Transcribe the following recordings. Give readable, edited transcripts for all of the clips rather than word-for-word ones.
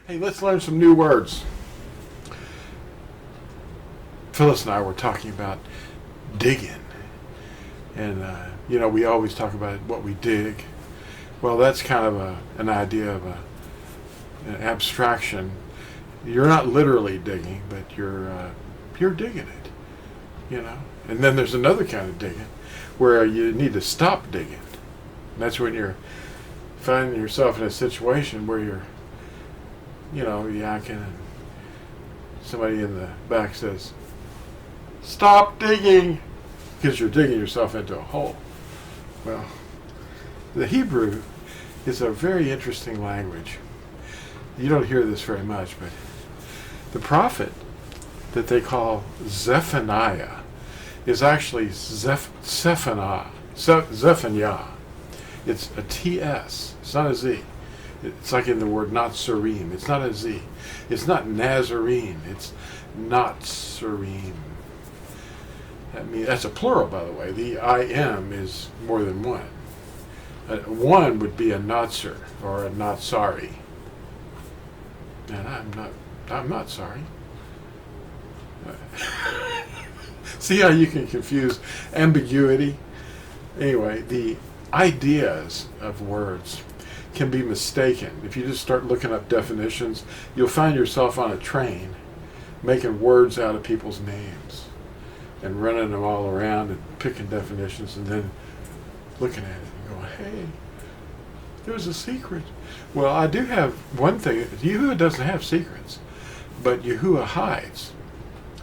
Hey, let's learn some new words. Phyllis and I were talking about digging. And, we always talk about what we dig. Well, that's kind of an idea of an abstraction. You're not literally digging, but you're digging it, And then there's another kind of digging where you need to stop digging. And that's when you're finding yourself in a situation where you're yakking, and somebody in the back says, "Stop digging," because you're digging yourself into a hole. Well, the Hebrew is a very interesting language. You don't hear this very much, but the prophet that they call Zephaniah is actually Zephaniah. It's a TS. It's not a Z. It's like in the word Natsarim. It's not a Z. It's not Nazarene. It's Natsarim. That's a plural, by the way. The I-M is more than one. One would be a Natsar or a Natsari. And I'm not sorry. See how you can confuse ambiguity? Anyway, the ideas of words can be mistaken. If you just start looking up definitions, you'll find yourself on a train making words out of people's names and running them all around and picking definitions and then looking at it and going, hey, there's a secret. Well, I do have one thing. Yahuah doesn't have secrets, but Yahuah hides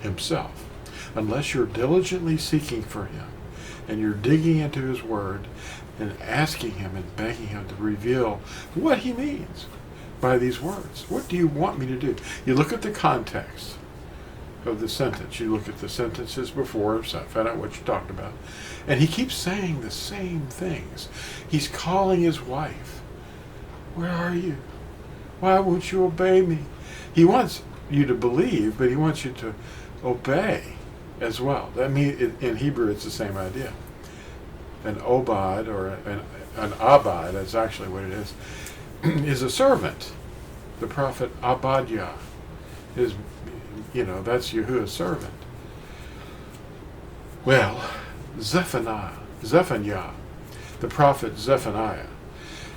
himself. Unless you're diligently seeking for him and you're digging into his word and asking him and begging him to reveal what he means by these words. What do you want me to do? You look at the context of the sentence. You look at the sentences before, so find out what you talked about. And he keeps saying the same things. He's calling his wife. Where are you? Why won't you obey me? He wants you to believe, but he wants you to obey as well. That means in Hebrew it's the same idea. An obad or an abad, that's actually what it is a servant. The prophet Abadiyah is, that's Yahuah's servant. Well, Zephaniah, the prophet Zephaniah,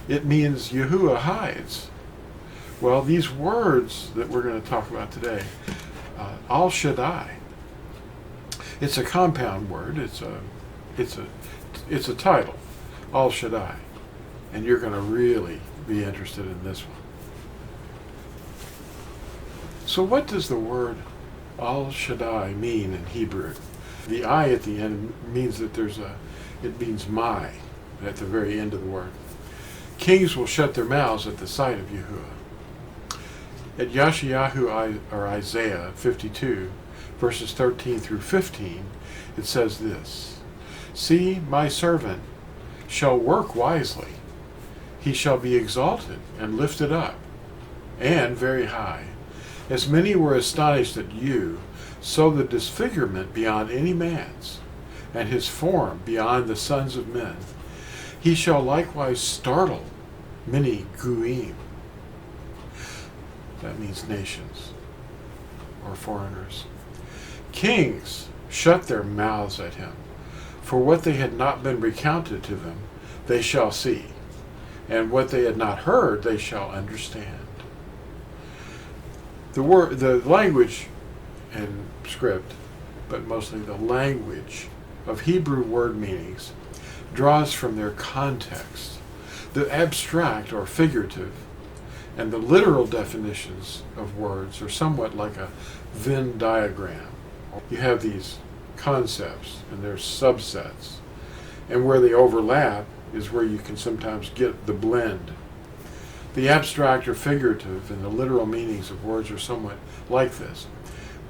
it means Yahuah hides. Well, these words that we're going to talk about today, Al Shaddai, it's a compound word. It's a title, Al Shaddai, and you're going to really be interested in this one. So what does the word Al Shaddai mean in Hebrew? The I at the end means that it means my at the very end of the word. Kings will shut their mouths at the sight of Yahuah. At Yeshayahu or Isaiah 52, verses 13 through 15, it says this: "See, my servant shall work wisely. He shall be exalted and lifted up, and very high. As many were astonished at you, so the disfigurement beyond any man's, and his form beyond the sons of men. He shall likewise startle many Guim." That means nations or foreigners. "Kings shut their mouths at him. For what they had not been recounted to them, they shall see, and what they had not heard, they shall understand." The language and script, but mostly the language of Hebrew word meanings, draws from their context. The abstract or figurative and the literal definitions of words are somewhat like a Venn diagram. You have these concepts and their subsets, and where they overlap is where you can sometimes get the blend. The abstract or figurative and the literal meanings of words are somewhat like this,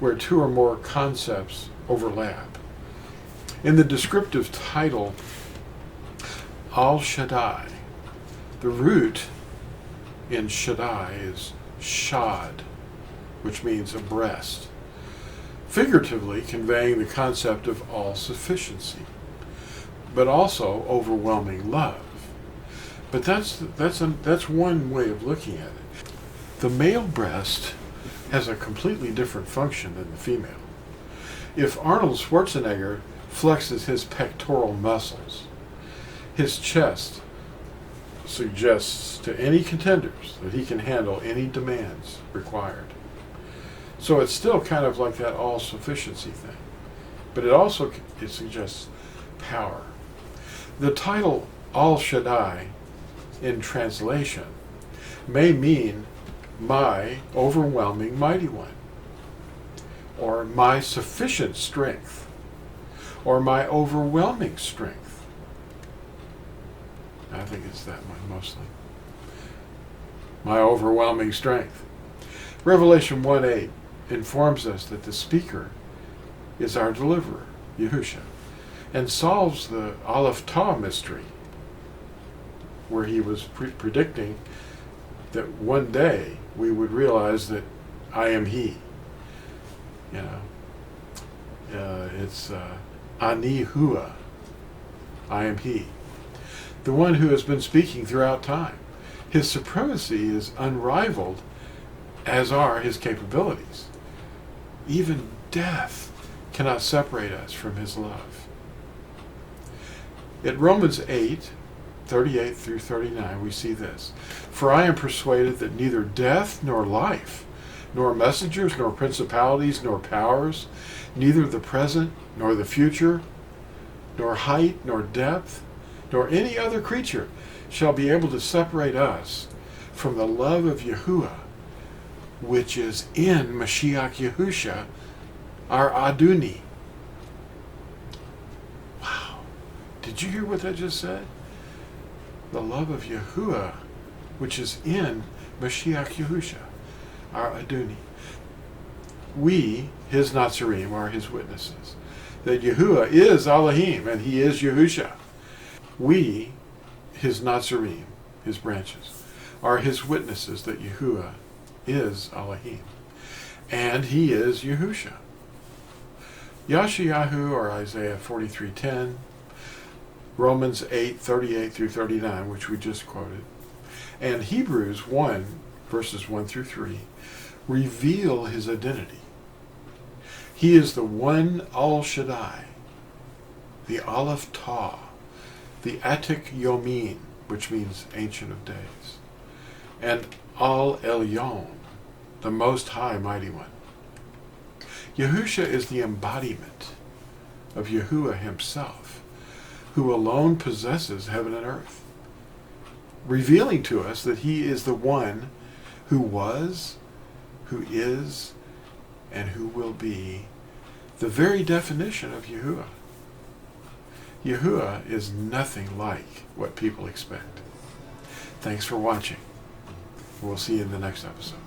where two or more concepts overlap. In the descriptive title Al Shaddai, the root in Shaddai is shad, which means a breast, figuratively conveying the concept of all-sufficiency, but also overwhelming love. But that's one way of looking at it. The male breast has a completely different function than the female. If Arnold Schwarzenegger flexes his pectoral muscles, his chest suggests to any contenders that he can handle any demands required. So it's still kind of like that all-sufficiency thing. But it suggests power. The title Al Shaddai in translation may mean my overwhelming mighty one, or my sufficient strength, or my overwhelming strength. I think it's that one mostly. My overwhelming strength. Revelation 1:8 informs us that the speaker is our deliverer, Yahushua, and solves the Aleph Tau mystery, where he was predicting that one day we would realize that I am he. You know, it's Ani Hua, I am he. The one who has been speaking throughout time. His supremacy is unrivaled, as are his capabilities. Even death cannot separate us from his love. At Romans 8:38 through 39, we see this. For I am persuaded that neither death nor life, nor messengers, nor principalities, nor powers, neither the present nor the future, nor height nor depth, nor any other creature shall be able to separate us from the love of Yahuah, which is in Mashiach Yahusha, our Aduni. Wow. Did you hear what that just said? The love of Yahuah, which is in Mashiach Yahusha, our Aduni. We, his Natsarim, are his witnesses, that Yahuah is Elohim and he is Yahusha. We, his Natsarim, his branches, are his witnesses that Yahuah is Elohim and he is Yahusha. Yashayahu, or Isaiah 43:10, Romans 8:38 through 39, which we just quoted, and Hebrews 1, verses 1 through 3, reveal his identity. He is the one Al Shaddai, the Aleph Tau, the Atik Yomin, which means Ancient of Days, and Al Elyon, the Most High Mighty One. Yahusha is the embodiment of Yahuah himself, who alone possesses heaven and earth, revealing to us that he is the one who was, who is, and who will be the very definition of Yahuah. Yahuah is nothing like what people expect. Thanks for watching. We'll see you in the next episode.